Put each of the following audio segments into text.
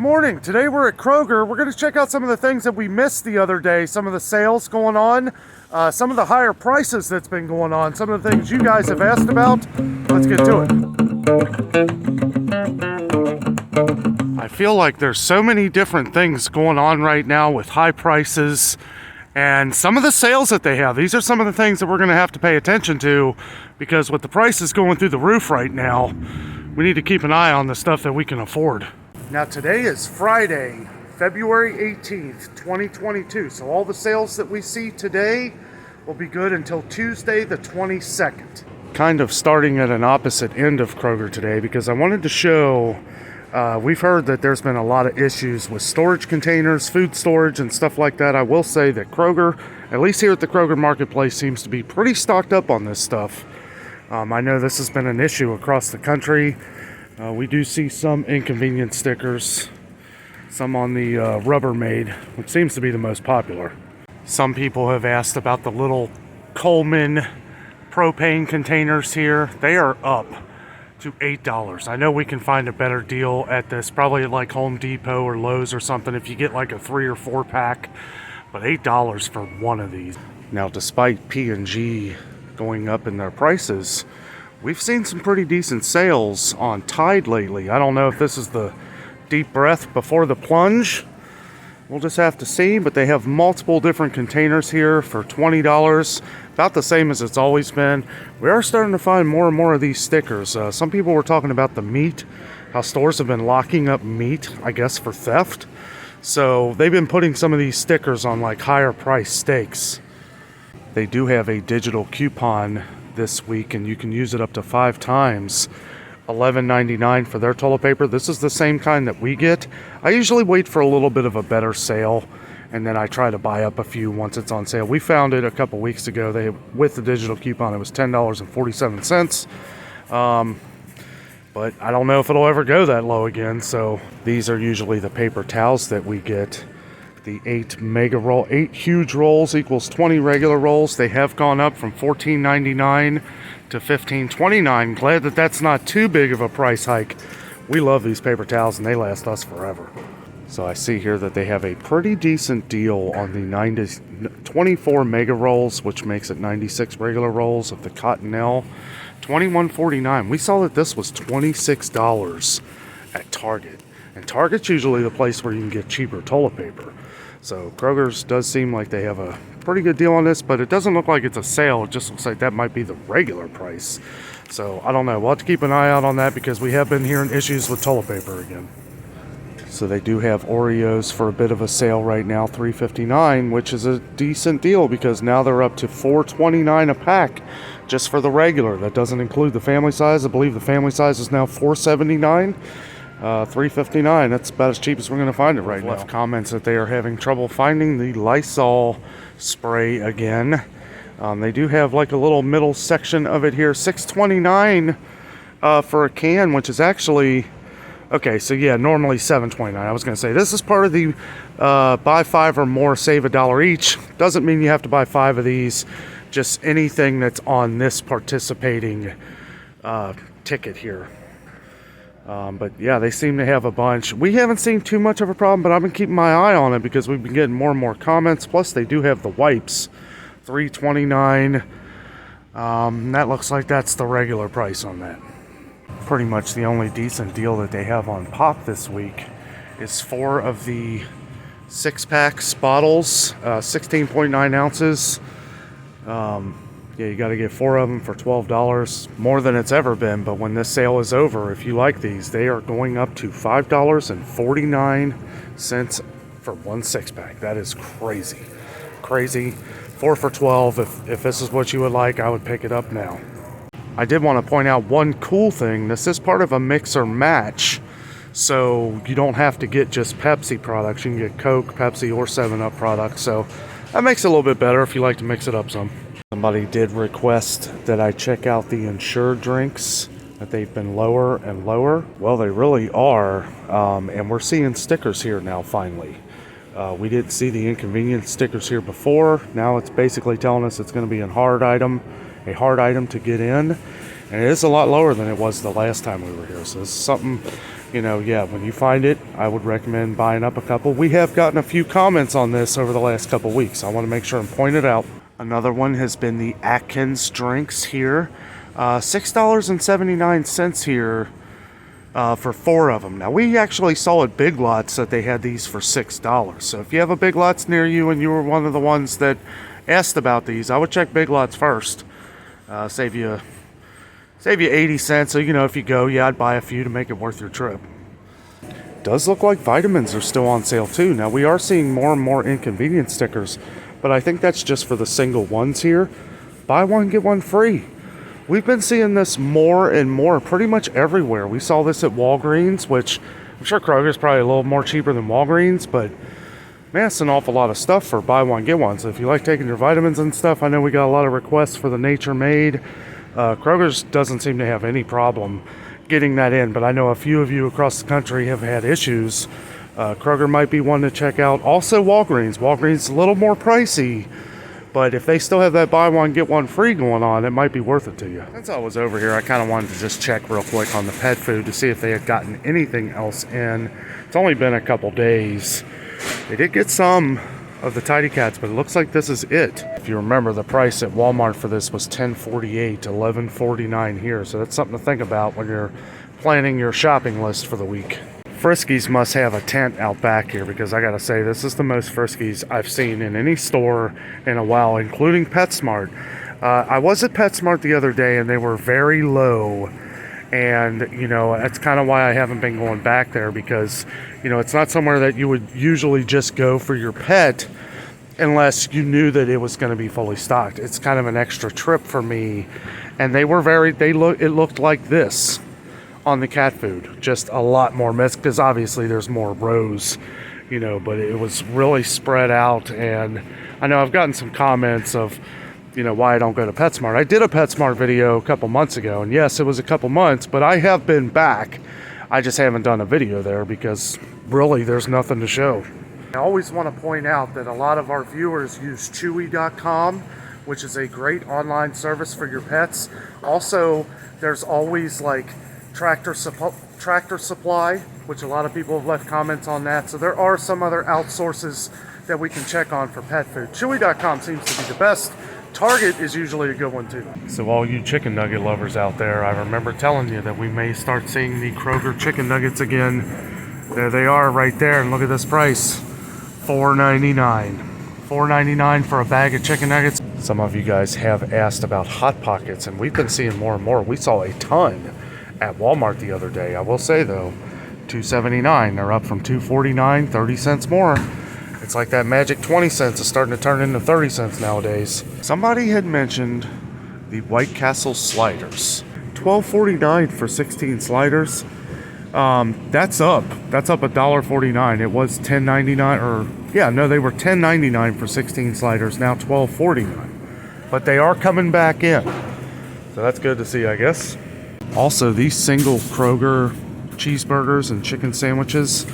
Good morning. Today we're at Kroger. We're going to check out some of the things that we missed the other day, some of the sales going on, some of the higher prices that's been going on, some of the things you guys have asked about. Let's get to it. I feel like there's so many different things going on right now with high prices and some of the sales that they have. These are some of the things that we're going to have to pay attention to, because with the prices going through the roof right now, we need to keep an eye on the stuff that we can afford. Now today is Friday, February 18th, 2022. So all the sales that we see today will be good until Tuesday the 22nd. Kind of starting at an opposite end of Kroger today, because I wanted to show, we've heard that there's been a lot of issues with storage containers, food storage and stuff like that. I will say that Kroger, at least here at the Kroger Marketplace, seems to be pretty stocked up on this stuff. I know this has been an issue across the country. We do see some inconvenience stickers, some on the Rubbermaid, which seems to be the most popular. Some people have asked about the little Coleman propane containers here. They are up to $8. I know we can find a better deal at this, probably at like Home Depot or Lowe's or something, if you get like a 3 or 4 pack, but $8 for one of these. Now, despite P&G going up in their prices, we've seen some pretty decent sales on Tide lately. I don't know if this is the deep breath before the plunge. We'll just have to see, but they have multiple different containers here for $20, about the same as it's always been. We are starting to find more and more of these stickers. Some people were talking about the meat, how stores have been locking up meat, I guess, for theft. So they've been putting some of these stickers on like higher price steaks. They do have a digital coupon this week, and you can use it up to 5 times. $11.99 for their toilet paper. This is the same kind that we get. I usually wait for a little bit of a better sale, and then I try to buy up a few once it's on sale. We found it a couple weeks ago. With the digital coupon, it was $10.47. But I don't know if it'll ever go that low again. So these are usually the paper towels that we get. The 8 huge rolls equals 20 regular rolls. They have gone up from $14.99 to $15.29. Glad that that's not too big of a price hike. We love these paper towels and they last us forever. So I see here that they have a pretty decent deal on the 24 mega rolls, which makes it 96 regular rolls of the Cottonelle. $21.49. We saw that this was $26 at Target. And Target's usually the place where you can get cheaper toilet paper. So Kroger's does seem like they have a pretty good deal on this, but it doesn't look like it's a sale. It just looks like that might be the regular price. So I don't know. We'll have to keep an eye out on that, because we have been hearing issues with toilet paper again. So they do have Oreos for a bit of a sale right now, $3.59, which is a decent deal, because now they're up to $4.29 a pack just for the regular. That doesn't include the family size. I believe the family size is now $4.79. $3.59. That's about as cheap as we're going to find it right now. Left comments that they are having trouble finding the Lysol Spray again. They do have like a little middle section of it here. $6.29 for a can, which is actually okay. So yeah, normally $7.29. I was going to say this is part of the buy 5 or more, save $1 each. Doesn't mean you have to buy 5 of these. Just anything that's on this participating ticket here. But yeah, they seem to have a bunch. We haven't seen too much of a problem, but I've been keeping my eye on it, because we've been getting more and more comments. Plus they do have the wipes, $3.29. That looks like that's the regular price on that. Pretty much the only decent deal that they have on pop this week is 4 of the 6-pack bottles, 16.9 ounces. Yeah, you got to get 4 of them for $12, more than it's ever been. But when this sale is over, if you like these, they are going up to $5.49 for one 6-pack. That is crazy. 4 for $12. If this is what you would like, I would pick it up now. I did want to point out one cool thing. This is part of a mix or match, so you don't have to get just Pepsi products. You can get Coke, Pepsi, or 7-Up products. So that makes it a little bit better if you like to mix it up some. Somebody did request that I check out the insured drinks, that they've been lower and lower. Well, they really are, and we're seeing stickers here now finally. We didn't see the inconvenience stickers here before. Now it's basically telling us it's going to be a hard item to get in. And it is a lot lower than it was the last time we were here. So this is something, you know, yeah, when you find it, I would recommend buying up a couple. We have gotten a few comments on this over the last couple weeks. I want to make sure and point it out. Another one has been the Atkins Drinks here. $6.79 here for 4 of them. Now, we actually saw at Big Lots that they had these for $6. So if you have a Big Lots near you and you were one of the ones that asked about these, I would check Big Lots first. Save you 80 cents. So, you know, if you go, yeah, I'd buy a few to make it worth your trip. Does look like vitamins are still on sale too. Now, we are seeing more and more inconvenience stickers, but I think that's just for the single ones here. Buy one, get one free. We've been seeing this more and more pretty much everywhere. We saw this at Walgreens, which I'm sure Kroger's probably a little more cheaper than Walgreens, but man, it's an awful lot of stuff for buy one, get one. So if you like taking your vitamins and stuff, I know we got a lot of requests for the Nature Made. Kroger's doesn't seem to have any problem getting that in, but I know a few of you across the country have had issues. Kroger might be one to check out. Also Walgreens. Walgreens is a little more pricey, but if they still have that buy one, get one free going on, it might be worth it to you. Since I was over here, I kind of wanted to just check real quick on the pet food to see if they had gotten anything else in. It's only been a couple days. They did get some of the Tidy Cats, but it looks like this is it. If you remember, the price at Walmart for this was $10.48, $11.49 here. So that's something to think about when you're planning your shopping list for the week. Friskies must have a tent out back here, because I gotta say, this is the most Friskies I've seen in any store in a while, including PetSmart. I was at PetSmart the other day and they were very low, and you know, that's kind of why I haven't been going back there, because you know, it's not somewhere that you would usually just go for your pet unless you knew that it was going to be fully stocked. It's kind of an extra trip for me, and it looked like this on the cat food, just a lot more mess, because obviously there's more rows, you know, but it was really spread out. And I know I've gotten some comments of, you know, why I don't go to PetSmart. I did a PetSmart video a couple months ago, and yes, it was a couple months, but I have been back. I just haven't done a video there because really there's nothing to show. I always want to point out that a lot of our viewers use Chewy.com, which is a great online service for your pets. Also, there's always like Tractor Supply, which a lot of people have left comments on that. So there are some other outsources that we can check on for pet food. Chewy.com seems to be the best. Target is usually a good one too. So all you chicken nugget lovers out there, I remember telling you that we may start seeing the Kroger chicken nuggets again. There they are right there, and look at this price. $4.99. $4.99 for a bag of chicken nuggets. Some of you guys have asked about Hot Pockets, and we've been seeing more and more. We saw a ton at Walmart the other day. I will say though, $2.79. They're up from $2.49, 30 cents more. It's like that magic 20 cents is starting to turn into 30 cents nowadays. Somebody had mentioned the White Castle sliders. $12.49 for 16 sliders. That's up $1.49. It was $10.99, or yeah, no, they were $10.99 for 16 sliders, now $12.49. But they are coming back in, so that's good to see, I guess. Also, these single Kroger cheeseburgers and chicken sandwiches,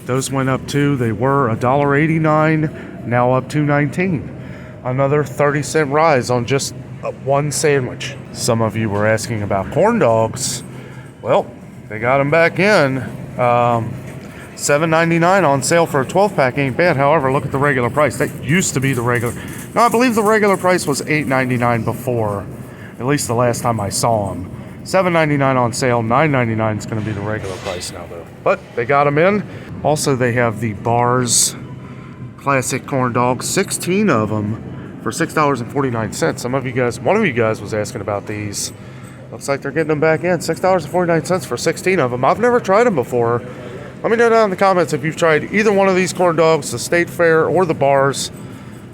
those went up too. They were $1.89, now up $2.19. Another 30-cent rise on just one sandwich. Some of you were asking about corn dogs. Well, they got them back in. $7.99 on sale for a 12-pack ain't bad. However, look at the regular price. That used to be the regular. No, I believe the regular price was $8.99 before, at least the last time I saw them. $7.99 on sale. $9.99 is going to be the regular price now, though. But they got them in. Also, they have the Bars Classic Corn Dogs, 16 of them for $6.49. One of you guys was asking about these. Looks like they're getting them back in. $6.49 for 16 of them. I've never tried them before. Let me know down in the comments if you've tried either one of these corn dogs, the State Fair or the Bars.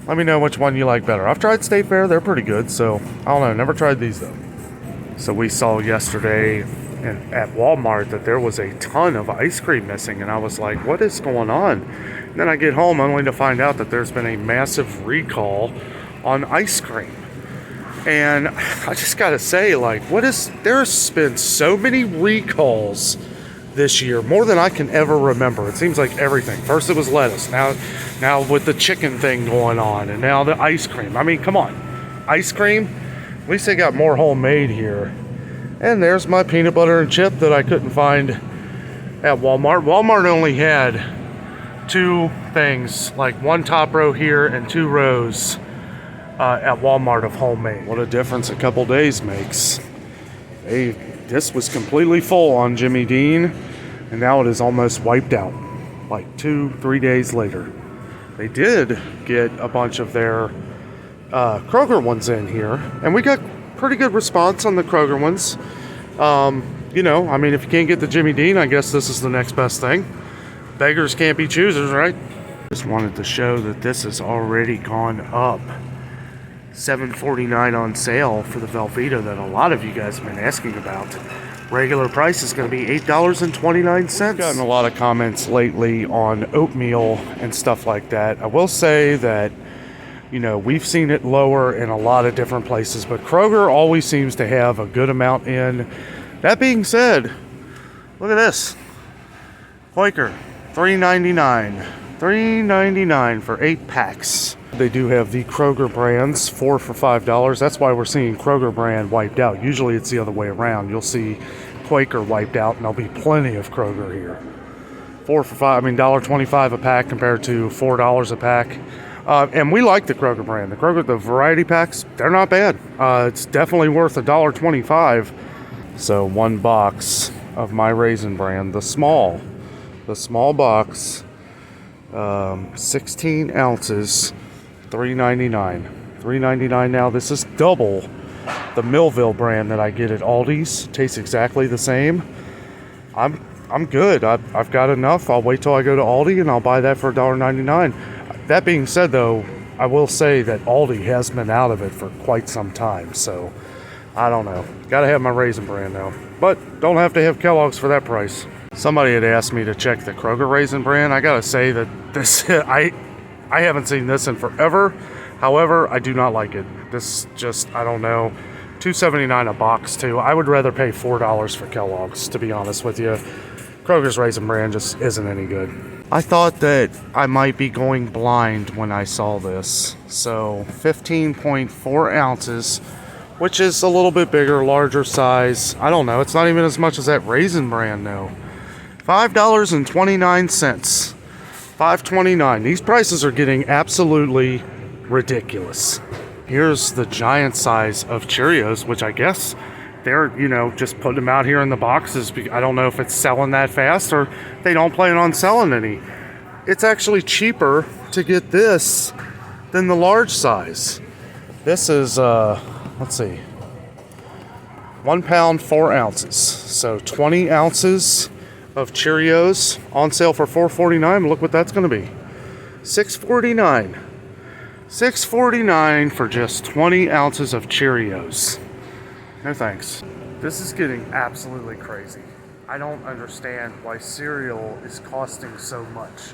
Let me know which one you like better. I've tried State Fair. They're pretty good. So, I don't know. Never tried these, though. So, we saw yesterday at Walmart that there was a ton of ice cream missing. And I was like, what is going on? And then I get home only to find out that there's been a massive recall on ice cream. And I just got to say, like, there's been so many recalls this year, more than I can ever remember. It seems like everything. First it was lettuce, now with the chicken thing going on, and now the ice cream. I mean, come on. Ice cream? At least they got more homemade here. And there's my peanut butter and chip that I couldn't find at Walmart. Walmart only had 2 things, like 1 top row here and 2 rows at Walmart of homemade. What a difference a couple days makes. This was completely full on Jimmy Dean, and now it is almost wiped out, like 2-3 days later. They did get a bunch of their Kroger ones in here, and we got pretty good response on the Kroger ones. You know, I mean, if you can't get the Jimmy Dean, I guess this is the next best thing. Beggars can't be choosers, right? Just wanted to show that this has already gone up. $7.49 on sale for the Velveeta that a lot of you guys have been asking about. Regular price is going to be $8.29. I've gotten a lot of comments lately on oatmeal and stuff like that. I will say that, you know, we've seen it lower in a lot of different places, but Kroger always seems to have a good amount in. That being said, look at this. Quaker, $3.99. $3.99 for 8 packs. They do have the Kroger brands, 4 for $5. That's why we're seeing Kroger brand wiped out. Usually it's the other way around. You'll see Quaker wiped out, and there'll be plenty of Kroger here. 4 for $5, I mean $1.25 a pack compared to $4 a pack. And we like the Kroger brand. The variety packs, they're not bad. It's definitely worth $1.25. So 1 box of my Raisin Bran, the small box, 16 ounces, $3.99. $3.99 now. This is double the Millville brand that I get at Aldi's. Tastes exactly the same. I'm good. I've got enough. I'll wait till I go to Aldi and I'll buy that for $1.99. That being said, though, I will say that Aldi has been out of it for quite some time, so I don't know. Gotta have my Raisin Bran now, but don't have to have Kellogg's for that price. Somebody had asked me to check the Kroger Raisin Bran. I gotta say that this I haven't seen this in forever. However, I do not like it. This just, I don't know, $2.79 a box too. I would rather pay $4 for Kellogg's, to be honest with you. Kroger's Raisin Bran just isn't any good. I thought that I might be going blind when I saw this. So 15.4 ounces, which is a little bit bigger, larger size. I don't know. It's not even as much as that Raisin Bran, though. $5.29. $5.29. These prices are getting absolutely ridiculous. Here's the giant size of Cheerios, which I guess they're, you know, just putting them out here in the boxes. I don't know if it's selling that fast or they don't plan on selling any. It's actually cheaper to get this than the large size. This is, let's see, 1 pound, 4 ounces. So 20 ounces of Cheerios on sale for $4.49. Look what that's going to be. $6.49. $6.49 for just 20 ounces of Cheerios. No thanks. This is getting absolutely crazy. I don't understand why cereal is costing so much.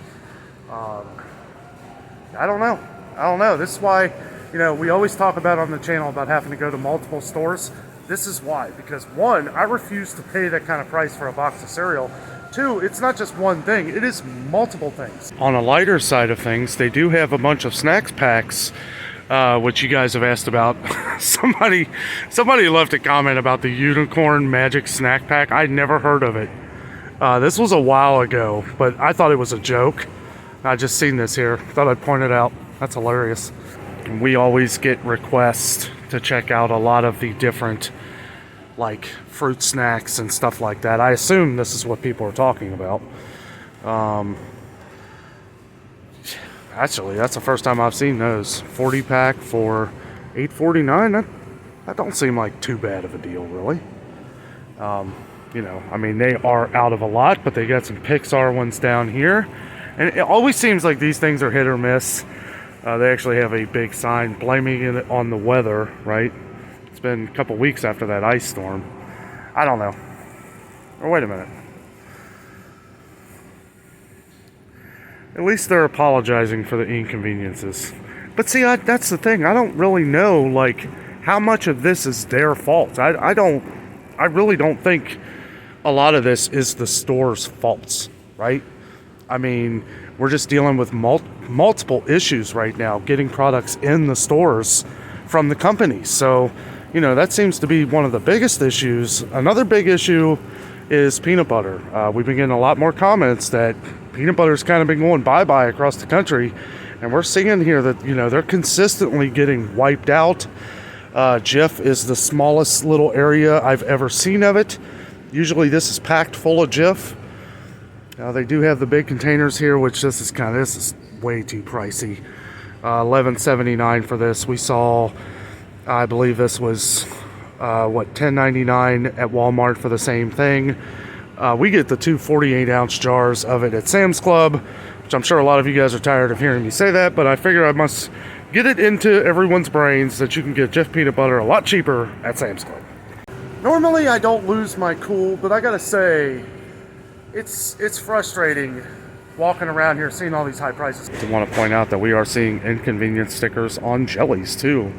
I don't know. This is why, you know, we always talk about on the channel about having to go to multiple stores. This is why. Because 1, I refuse to pay that kind of price for a box of cereal. 2, it's not just one thing, it is multiple things. On a lighter side of things, they do have a bunch of snacks packs, which you guys have asked about. Somebody left a comment about the Unicorn Magic Snack Pack. I'd never heard of it. This was a while ago, but I thought it was a joke. I just seen this here. Thought I'd point it out. That's hilarious. We always get requests to check out a lot of the different, like, fruit snacks and stuff like that. I assume this is what people are talking about. Actually, that's the first time I've seen those. 40 pack for $8.49. That don't seem like too bad of a deal, really. You know, I mean, they are out of a lot, but they got some Pixar ones down here. And it always seems like these things are hit or miss. They actually have a big sign blaming it on the weather, right? It's been a couple weeks after that ice storm. I don't know. Or wait a minute. At least they're apologizing for the inconveniences. But see, that's the thing. I don't really know, like, how much of this is their fault. I really don't think a lot of this is the store's faults, right? I mean, we're just dealing with multiple issues right now, getting products in the stores from the companies. So, you know, that seems to be one of the biggest issues. Another big issue is peanut butter. We've been getting a lot more comments that peanut butter's kind of been going bye-bye across the country, and we're seeing here that, you know, they're consistently getting wiped out. Jif is the smallest little area I've ever seen of it. Usually this is packed full of Jif. They do have the big containers here, which this is way too pricey. $11.79 for this. We saw, I believe this was $10.99 at Walmart for the same thing. We get the two 48-ounce jars of it at Sam's Club, which I'm sure a lot of you guys are tired of hearing me say that, but I figure I must get it into everyone's brains that you can get Jif peanut butter a lot cheaper at Sam's Club. Normally I don't lose my cool, but I gotta say, it's frustrating walking around here seeing all these high prices. I want to point out that we are seeing inconvenience stickers on jellies too.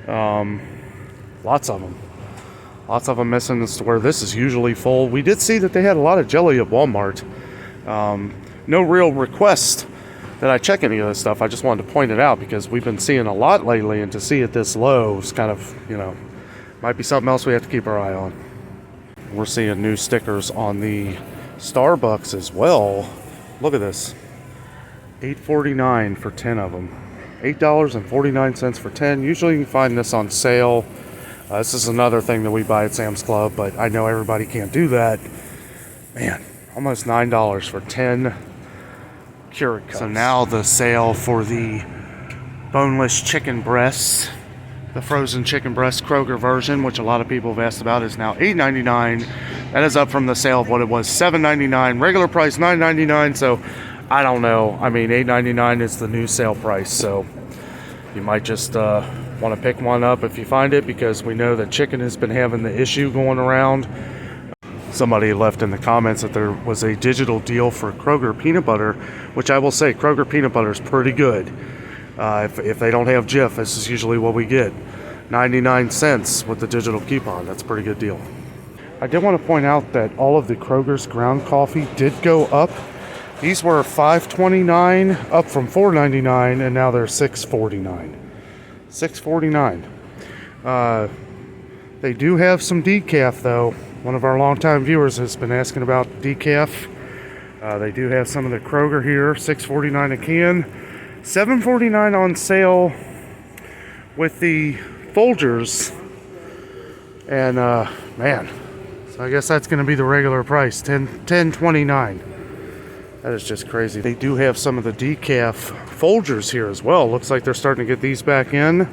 Lots of them missing the store. This is usually full. We did see that they had a lot of jelly at Walmart. No real request that I check any of this stuff. I just wanted to point it out because we've been seeing a lot lately, and to see it this low is kind of, you know, might be something else we have to keep our eye on. We're seeing new stickers on the Starbucks as well. Look at this. $8.49 for 10 of them. $8.49 for 10. Usually you can find this on sale. This is another thing that we buy at Sam's Club, but I know everybody can't do that. Man, almost $9 for 10 Keurig cups. So now the sale for the boneless chicken breasts, the frozen chicken breast Kroger version, which a lot of people have asked about, is now $8.99. That is up from the sale of what it was, $7.99. Regular price $9.99. So I don't know. I mean, $8.99 is the new sale price. So you might just want to pick one up if you find it, because we know that chicken has been having the issue going around. Somebody left in the comments that there was a digital deal for Kroger peanut butter, which I will say Kroger peanut butter is pretty good. If they don't have Jif, this is usually what we get. 99 cents with the digital coupon. That's a pretty good deal. I did want to point out that all of the Kroger's ground coffee did go up. These were $5.29, up from $4.99, and now they're $6.49. $6.49. They do have some decaf, though. One of our longtime viewers has been asking about decaf. They do have some of the Kroger here, $6.49 a can. $7.49 on sale with the Folgers. And man, so I guess that's going to be the regular price, $10.29. That is just crazy. They do have some of the decaf Folgers here as well. Looks like they're starting to get these back in.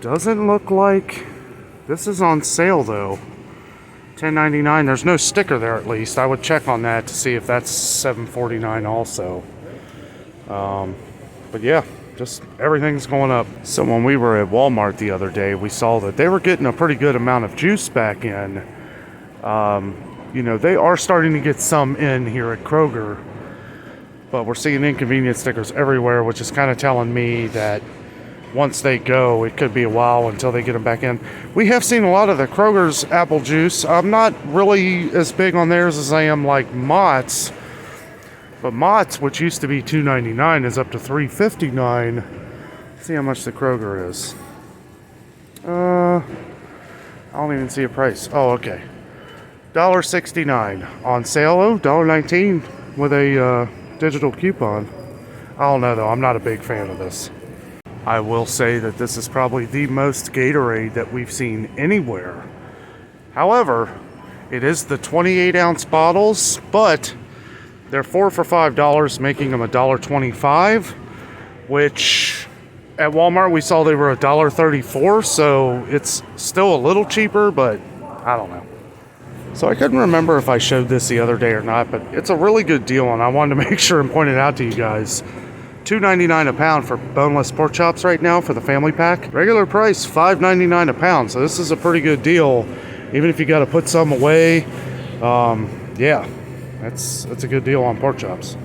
Doesn't look like this is on sale though. $10.99. There's no sticker there, at least. I would check on that to see if that's $7.49 also. But yeah, just everything's going up. So when we were at Walmart the other day, we saw that they were getting a pretty good amount of juice back in. You know, they are starting to get some in here at Kroger, but we're seeing inconvenience stickers everywhere, which is kind of telling me that once they go, it could be a while until they get them back in. We have seen a lot of the Kroger's apple juice. I'm not really as big on theirs as I am like Mott's, but Mott's, which used to be $2.99, is up to $3.59. Let's see how much the Kroger is. I don't even see a price. Oh, okay. $1.69 on sale. Oh, $1.19 with a digital coupon. I don't know though. I'm not a big fan of this. I will say that this is probably the most Gatorade that we've seen anywhere. However, it is the 28-ounce bottles, but they're 4 for $5, making them $1.25, which at Walmart we saw they were $1.34, so it's still a little cheaper, but I don't know. So I couldn't remember if I showed this the other day or not, but it's a really good deal, and I wanted to make sure and point it out to you guys. $2.99 a pound for boneless pork chops right now for the family pack. Regular price $5.99 a pound, so this is a pretty good deal, even if you got to put some away. Yeah, that's a good deal on pork chops.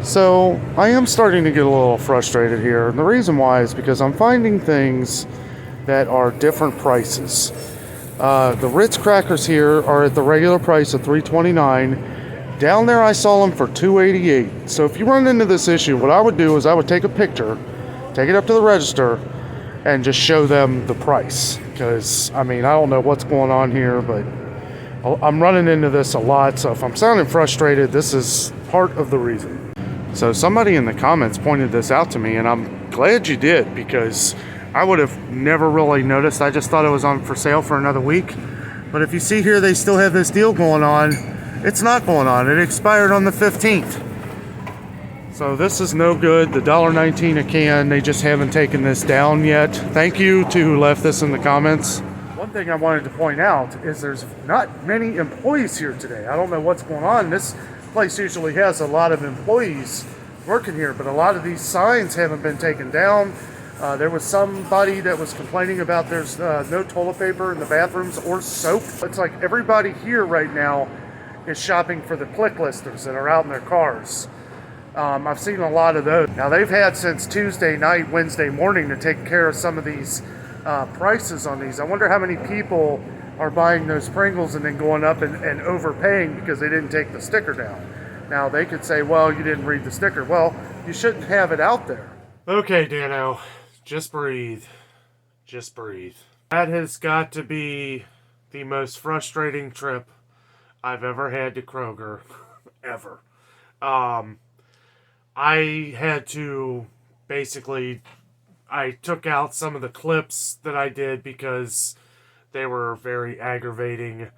So I am starting to get a little frustrated here, and the reason why is because I'm finding things that are different prices. The Ritz Crackers here are at the regular price of $3.29. Down there I saw them for $2.88. So if you run into this issue, what I would do is I would take a picture, take it up to the register, and just show them the price. Because, I mean, I don't know what's going on here, but I'm running into this a lot. So if I'm sounding frustrated, this is part of the reason. So somebody in the comments pointed this out to me, and I'm glad you did, because I would have never really noticed. I just thought it was on for sale for another week. But if you see here, they still have this deal going on. It's not going on. It expired on the 15th. So this is no good. The $1.19 a can, they just haven't taken this down yet. Thank you to who left this in the comments. One thing I wanted to point out is there's not many employees here today. I don't know what's going on. This place usually has a lot of employees working here, but a lot of these signs haven't been taken down. There was somebody that was complaining about there's no toilet paper in the bathrooms or soap. It's like everybody here right now is shopping for the click listers that are out in their cars. I've seen a lot of those. Now they've had since Tuesday night, Wednesday morning to take care of some of these prices on these. I wonder how many people are buying those Pringles and then going up and overpaying because they didn't take the sticker down. Now they could say, well, you didn't read the sticker. Well, you shouldn't have it out there. Okay, Danno, just breathe. Just breathe. That has got to be the most frustrating trip I've ever had to Kroger, ever. I had to basically, I took out some of the clips that I did because they were very aggravating.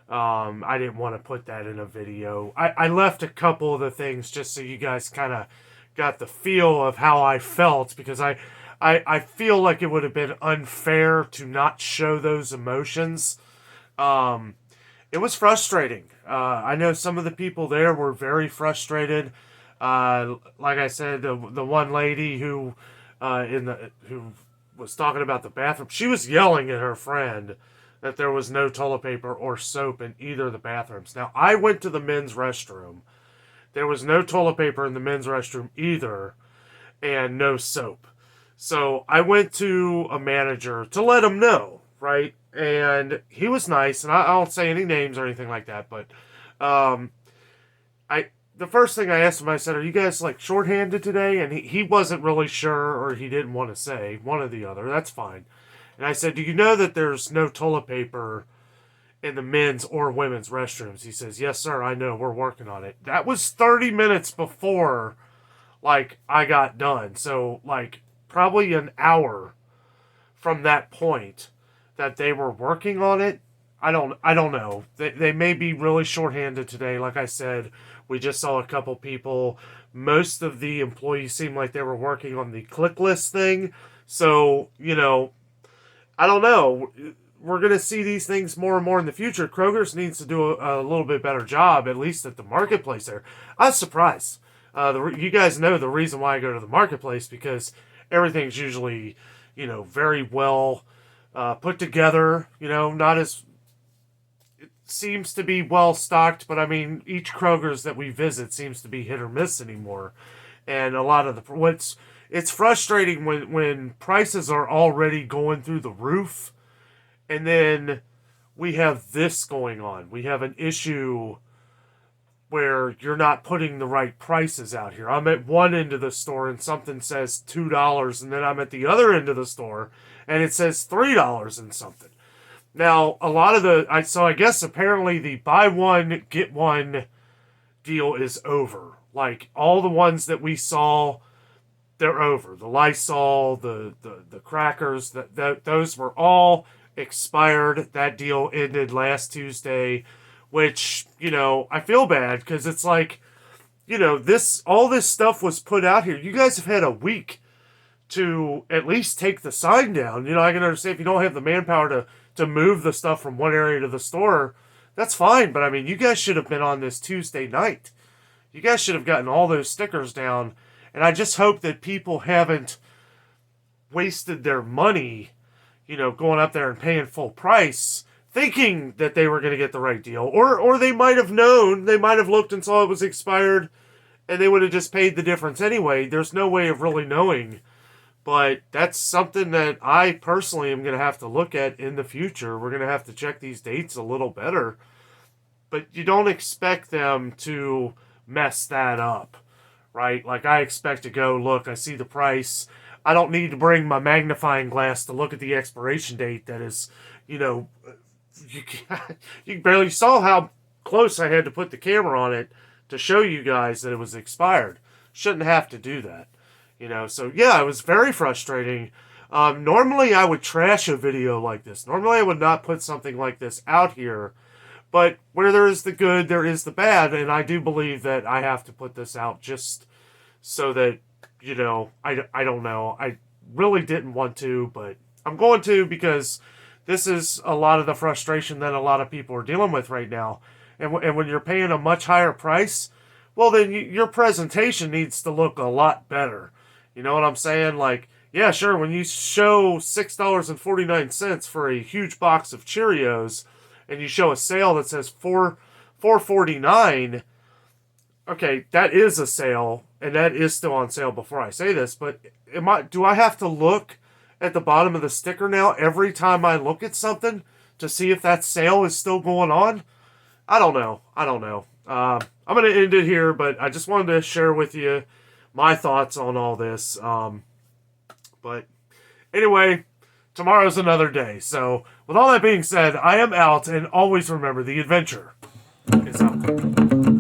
I didn't want to put that in a video. I left a couple of the things just so you guys kind of got the feel of how I felt, because I feel like it would have been unfair to not show those emotions. It was frustrating. I know some of the people there were very frustrated. Like I said, the one lady who was talking about the bathroom, she was yelling at her friend that there was no toilet paper or soap in either of the bathrooms. Now, I went to the men's restroom. There was no toilet paper in the men's restroom either, and no soap. So I went to a manager to let him know, right? And he was nice, and I don't say any names or anything like that, but the first thing I asked him, I said, are you guys like shorthanded today? And he wasn't really sure, or he didn't want to say, one or the other. That's fine. And I said, do you know that there's no toilet paper in the men's or women's restrooms? He says, yes, sir, I know. We're working on it. That was 30 minutes before, like, I got done. So, like, probably an hour from that point that they were working on it. I don't know. They may be really shorthanded today. Like I said, we just saw a couple people. Most of the employees seemed like they were working on the click list thing. So, you know, I don't know. We're going to see these things more and more in the future. Kroger's needs to do a little bit better job, at least at the marketplace there. I was surprised. You guys know the reason why I go to the marketplace, because everything's usually, you know, very well put together. You know, not as... seems to be well stocked, but I mean, each Kroger's that we visit seems to be hit or miss anymore. And a lot of it's frustrating when prices are already going through the roof, and then we have this going on. We have an issue where you're not putting the right prices out here. I'm at one end of the store and something says $2, and then I'm at the other end of the store and it says $3 and something. Now, a lot of I guess apparently the buy one, get one deal is over. Like, all the ones that we saw, they're over. The Lysol, the crackers, those were all expired. That deal ended last Tuesday, which, you know, I feel bad, because it's like, you know, all this stuff was put out here. You guys have had a week to at least take the sign down. You know, I can understand if you don't have the manpower to move the stuff from one area to the store, that's fine. But I mean, you guys should have been on this Tuesday night. You guys should have gotten all those stickers down. And I just hope that people haven't wasted their money, you know, going up there and paying full price, thinking that they were going to get the right deal. Or they might have known, they might have looked and saw it was expired, and they would have just paid the difference anyway. There's no way of really knowing. But that's something that I personally am going to have to look at in the future. We're going to have to check these dates a little better. But you don't expect them to mess that up, right? Like, I expect to go, look, I see the price. I don't need to bring my magnifying glass to look at the expiration date that is, you know, you barely saw how close I had to put the camera on it to show you guys that it was expired. Shouldn't have to do that. You know, so yeah, it was very frustrating. Normally I would trash a video like this. Normally I would not put something like this out here. But where there is the good, there is the bad. And I do believe that I have to put this out just so that, you know, I don't know. I really didn't want to, but I'm going to, because this is a lot of the frustration that a lot of people are dealing with right now. And when you're paying a much higher price, well, then your presentation needs to look a lot better. You know what I'm saying? Like, yeah, sure, when you show $6.49 for a huge box of Cheerios, and you show a sale that says $4.49, okay, that is a sale, and that is still on sale before I say this, but do I have to look at the bottom of the sticker now every time I look at something to see if that sale is still going on? I don't know. I'm going to end it here, but I just wanted to share with you my thoughts on all this. But anyway, tomorrow's another day. So with all that being said, I am out, and always remember, the adventure is out there.